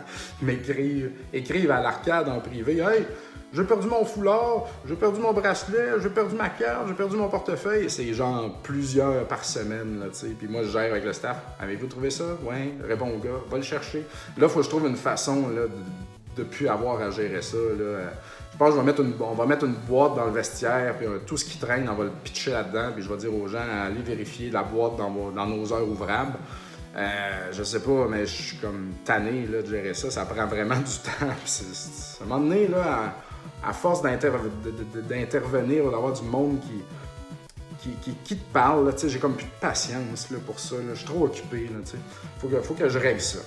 écrivent à l'arcade en privé. Hey, j'ai perdu mon foulard, j'ai perdu mon bracelet, j'ai perdu ma carte, j'ai perdu mon portefeuille. C'est genre plusieurs par semaine, là, tu sais. Puis moi, je gère avec le staff. Avez-vous trouvé ça? Ouais, réponds au gars, va le chercher. Là, il faut que je trouve une façon, là, de plus avoir à gérer ça, là. Je pense qu'on va mettre une boîte dans le vestiaire, puis tout ce qui traîne, on va le pitcher là-dedans, puis je vais dire aux gens, allez vérifier la boîte dans nos heures ouvrables. Je sais pas, mais je suis comme tanné là, de gérer ça. Ça prend vraiment du temps. À un moment donné, là, à force d'intervenir, d'avoir du monde qui te parle, là, j'ai comme plus de patience là, pour ça. Là. Je suis trop occupé. Là, faut que je règle ça.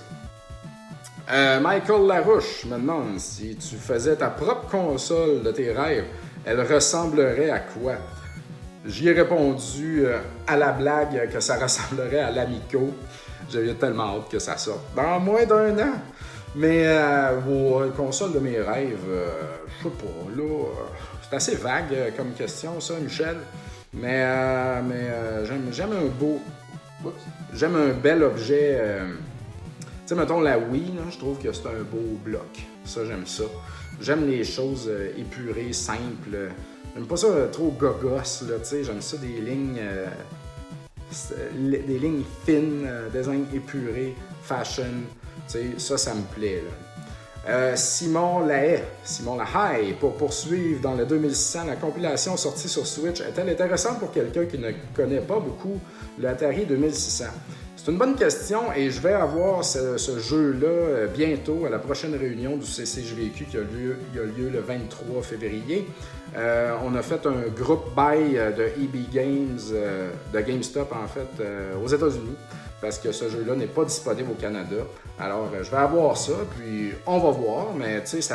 Michael Larouche me demande si tu faisais ta propre console de tes rêves, elle ressemblerait à quoi? J'y ai répondu à la blague que ça ressemblerait à l'Amico. J'avais tellement hâte que ça sorte dans moins d'1 an. Mais vos consoles de mes rêves, je sais pas, là, c'est assez vague comme question ça, Michel. Mais j'aime un bel objet. Tu sais, mettons la Wii, là, je trouve que c'est un beau bloc. Ça, j'aime ça. J'aime les choses épurées, simples. J'aime pas ça trop gogos, là, tu sais. J'aime ça des lignes fines, design épuré, fashion. Tu sais, ça me plaît, là. Simon Lahaye, pour poursuivre dans le 2600, la compilation sortie sur Switch est-elle intéressante pour quelqu'un qui ne connaît pas beaucoup le Atari 2600? C'est une bonne question et je vais avoir ce jeu-là bientôt à la prochaine réunion du CCJVQ qui a lieu le 23 février. On a fait un groupe buy de EB Games, de GameStop en fait, aux États-Unis parce que ce jeu-là n'est pas disponible au Canada. Alors, je vais avoir ça, puis on va voir, mais tu sais,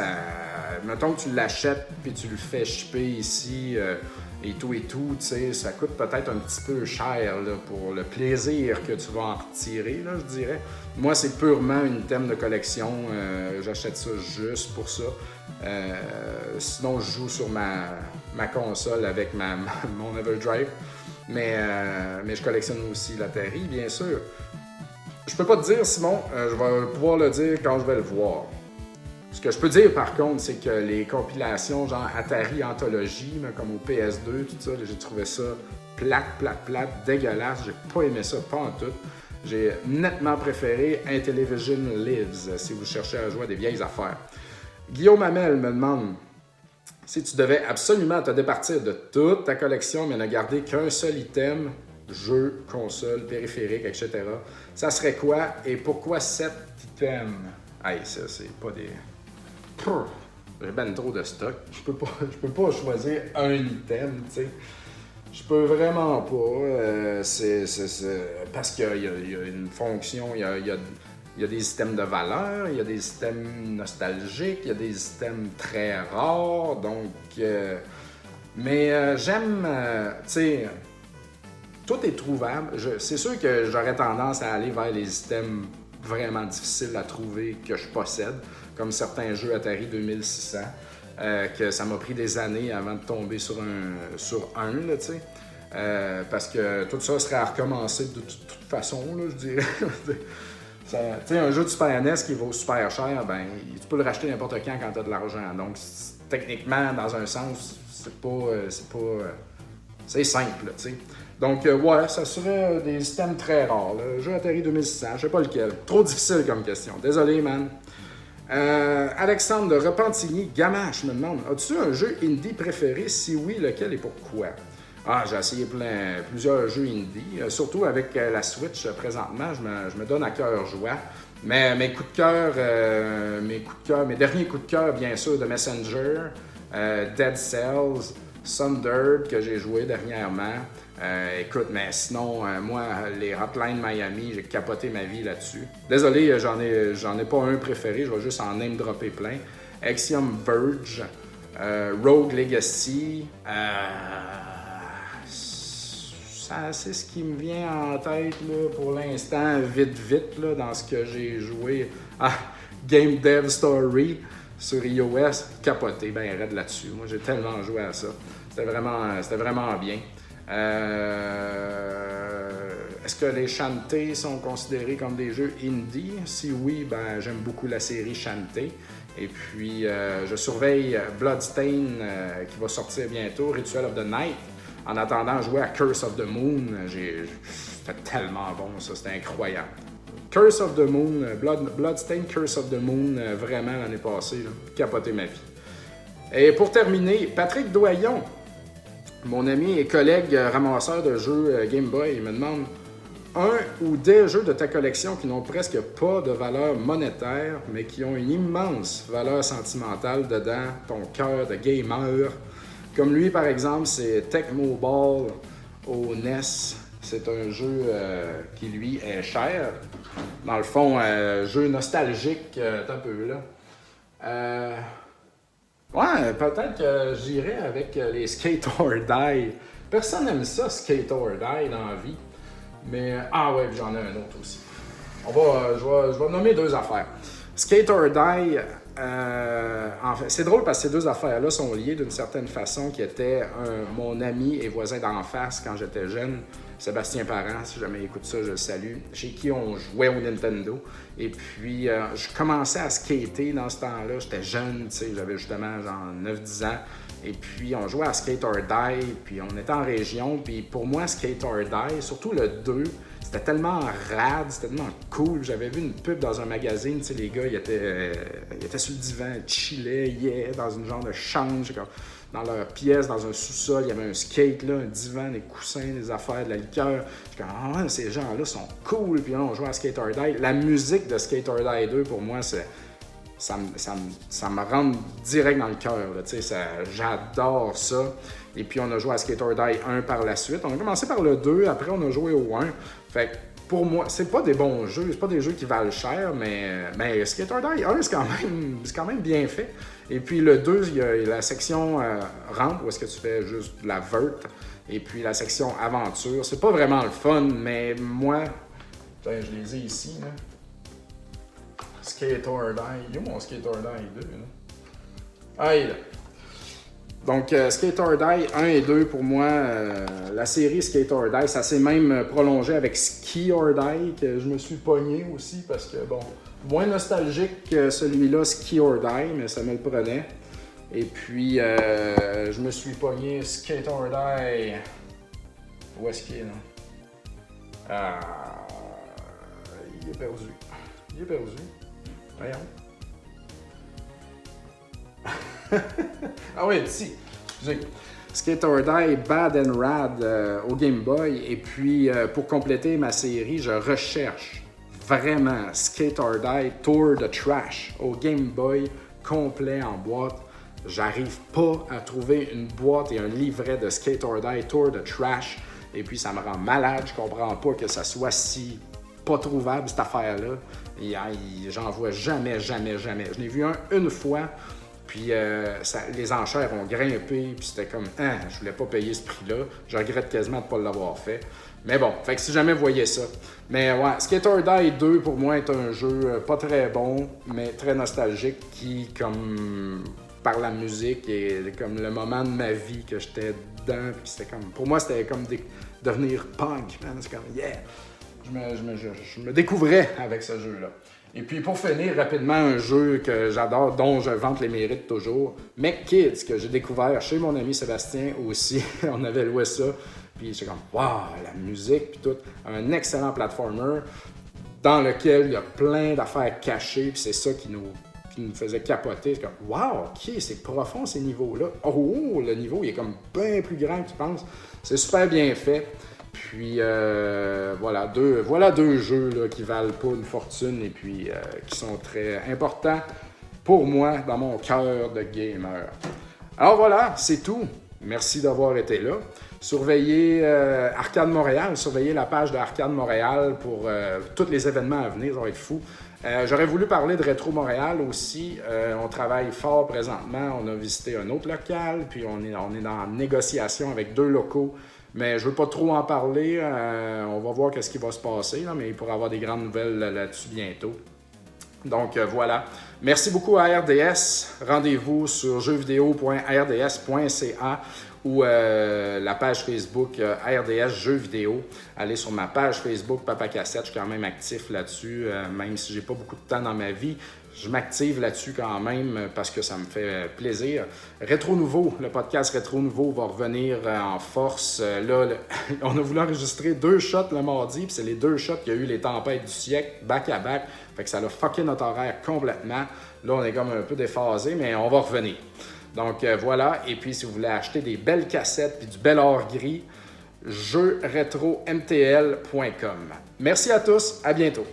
mettons que tu l'achètes puis tu le fais shipper ici et tout, tu sais, ça coûte peut-être un petit peu cher là, pour le plaisir que tu vas en retirer, là, je dirais. Moi, c'est purement une thème de collection. J'achète ça juste pour ça. Sinon, je joue sur ma console avec mon EverDrive. Mais je collectionne aussi l'Atari, bien sûr. Je peux pas te dire, Simon, je vais pouvoir le dire quand je vais le voir. Ce que je peux dire, par contre, c'est que les compilations genre Atari Anthology, comme au PS2, tout ça, j'ai trouvé ça plate, dégueulasse. J'ai pas aimé ça, pas en tout. J'ai nettement préféré Intellivision Lives, si vous cherchez à jouer à des vieilles affaires. Guillaume Hamel me demande si tu devais absolument te départir de toute ta collection, mais ne garder qu'un seul item, jeu, console, périphérique, etc., ça serait quoi et pourquoi 7 items? Hey, ça, c'est pas des... J'ai ben trop de stock. Je peux pas choisir un item, tu sais. Je peux vraiment pas. Parce qu'il y a une fonction, il y a des systèmes de valeur, il y a des systèmes nostalgiques, il y a des systèmes très rares, donc... mais j'aime, tu sais... tout est trouvable. C'est sûr que j'aurais tendance à aller vers les items vraiment difficiles à trouver que je possède, comme certains jeux Atari 2600, que ça m'a pris des années avant de tomber sur un là, tu sais. Parce que tout ça serait à recommencer de toute façon, là, je dirais. Tu sais, un jeu de Super NES qui vaut super cher, ben, tu peux le racheter n'importe quand tu as de l'argent. Donc, techniquement, dans un sens, c'est simple, tu sais. Donc, ouais, ça serait des systèmes très rares. Le jeu Atari 2600, je sais pas lequel. Trop difficile comme question. Désolé, man. Alexandre de Repentigny, Gamache me demande, as-tu un jeu indie préféré? Si oui, lequel et pourquoi? Ah, j'ai essayé plusieurs jeux indie, surtout avec la Switch présentement, je me donne à cœur joie. Mais mes coups de cœur, mes derniers coups de cœur, bien sûr, de Messenger, Dead Cells, Sundered que j'ai joué dernièrement. Écoute, mais sinon, moi, les Hotline Miami, j'ai capoté ma vie là-dessus. Désolé, j'en ai pas un préféré, je vais juste en name dropper plein. Axiom Verge, Rogue Legacy, c'est ce qui me vient en tête là, pour l'instant, vite, là, dans ce que j'ai joué. Ah, Game Dev Story sur iOS, capoté, ben raide là-dessus. Moi, j'ai tellement joué à ça. C'était vraiment bien. Est-ce que les Shantae sont considérés comme des jeux indie? Si oui, ben j'aime beaucoup la série Shantae. Et puis, je surveille Bloodstain qui va sortir bientôt, Ritual of the Night. En attendant, jouer à Curse of the Moon, c'était tellement bon, ça, c'était incroyable. Curse of the Moon, Bloodstain Curse of the Moon, vraiment l'année passée, là, capoté ma vie. Et pour terminer, Patrick Doyon, mon ami et collègue ramasseur de jeux Game Boy, il me demande un ou des jeux de ta collection qui n'ont presque pas de valeur monétaire, mais qui ont une immense valeur sentimentale dedans, ton cœur de gamer. Comme lui, par exemple, c'est Tecmo Ball au NES. C'est un jeu qui, lui, est cher. Dans le fond, jeu nostalgique, un peu là. Ouais, peut-être que j'irais avec les Skate or Die. Personne n'aime ça, Skate or Die, dans la vie. Mais, ah ouais, j'en ai un autre aussi. Je vais nommer deux affaires. Skate or Die, en fait, c'est drôle parce que ces deux affaires-là sont liées d'une certaine façon, qui était mon ami et voisin d'en face quand j'étais jeune, Sébastien Parent, si jamais il écoute ça, je le salue, chez qui on jouait au Nintendo. Et puis, je commençais à skater dans ce temps-là, j'étais jeune, tu sais, j'avais justement genre 9-10 ans. Et puis, on jouait à Skate or Die, puis on était en région, puis pour moi, Skate or Die, surtout le 2, c'était tellement rad, c'était tellement cool. J'avais vu une pub dans un magazine, tu sais, les gars, ils étaient sur le divan, ils chillaient, dans une genre de chambre, dans leur pièce, dans un sous-sol, il y avait un skate, là, un divan, des coussins, des affaires, de la liqueur. Je suis comme, ah, ces gens-là sont cool, puis là, on jouait à Skate or Die. La musique de Skate or Die 2, pour moi, ça me rentre direct dans le cœur, tu sais, j'adore ça. Et puis, on a joué à Skate or Die 1 par la suite. On a commencé par le 2, après, on a joué au 1. Fait que, pour moi, c'est pas des bons jeux, c'est pas des jeux qui valent cher, mais Skate or Die 1, c'est quand même bien fait. Et puis, le 2, il y a la section rampe, où est-ce que tu fais juste de la vert. Et puis, la section aventure. C'est pas vraiment le fun, mais moi, je les ai ici, là. Skate or Die. Il est où mon Skate or Die 2? Là? Ah, il est là. Donc, Skate or Die 1 et 2, pour moi, la série Skate or Die, ça s'est même prolongé avec Ski or Die, que je me suis pogné aussi, parce que, bon, moins nostalgique que celui-là, Ski or Die, mais ça me le prenait. Et puis, je me suis pogné Skate or Die. Où est-ce qu'il est, là? Ah, il est perdu. Il est perdu. Voyons. Ah oui, ici. Skate or Die, Bad and Rad au Game Boy. Et puis, pour compléter ma série, je recherche vraiment Skate or Die Tour de Trash au Game Boy complet en boîte. J'arrive pas à trouver une boîte et un livret de Skate or Die Tour de Trash. Et puis, ça me rend malade. Je comprends pas que ça soit si pas trouvable, cette affaire-là. J'en vois jamais. Je l'ai vu une fois. Puis les enchères ont grimpé, puis c'était comme, je voulais pas payer ce prix-là. Je regrette quasiment de ne pas l'avoir fait. Mais bon, fait que si jamais vous voyez ça. Mais ouais, Skate or Die 2 pour moi est un jeu pas très bon, mais très nostalgique qui, comme par la musique, est comme le moment de ma vie que j'étais dedans. Puis c'était comme, pour moi, c'était comme devenir punk, man. C'est comme, yeah! Je me découvrais avec ce jeu-là. Et puis pour finir rapidement, un jeu que j'adore, dont je vante les mérites toujours, McKids, que j'ai découvert chez mon ami Sébastien aussi. On avait loué ça. Puis j'étais comme, waouh, la musique, puis tout. Un excellent platformer dans lequel il y a plein d'affaires cachées, puis c'est ça qui nous faisait capoter. C'est comme, waouh, ok, c'est profond ces niveaux-là. Oh, le niveau, il est comme bien plus grand que tu penses. C'est super bien fait. Puis voilà deux jeux là, qui valent pas une fortune et puis qui sont très importants pour moi dans mon cœur de gamer. Alors voilà, c'est tout. Merci d'avoir été là. Surveillez Arcade Montréal, surveillez la page de Arcade Montréal pour tous les événements à venir, ça va être fou. J'aurais voulu parler de Rétro Montréal aussi. On travaille fort présentement. On a visité un autre local, puis on est dans négociation avec 2 locaux. Mais je ne veux pas trop en parler. On va voir ce qui va se passer, là, mais il pourra y avoir des grandes nouvelles là-dessus bientôt. Donc voilà. Merci beaucoup à RDS. Rendez-vous sur jeuxvideo.rds.ca ou la page Facebook RDS Jeux vidéo. Allez sur ma page Facebook Papa Cassette. Je suis quand même actif là-dessus, même si j'ai pas beaucoup de temps dans ma vie. Je m'active là-dessus quand même parce que ça me fait plaisir. Rétro Nouveau, le podcast Rétro Nouveau va revenir en force. On a voulu enregistrer 2 shots le mardi, puis c'est les 2 shots qu'il y a eu les tempêtes du siècle, back à back. Fait que ça a fucké notre horaire complètement. Là, on est comme un peu déphasé, mais on va revenir. Donc voilà, et puis si vous voulez acheter des belles cassettes puis du bel or gris, jeuxretromtl.com. Merci à tous, à bientôt.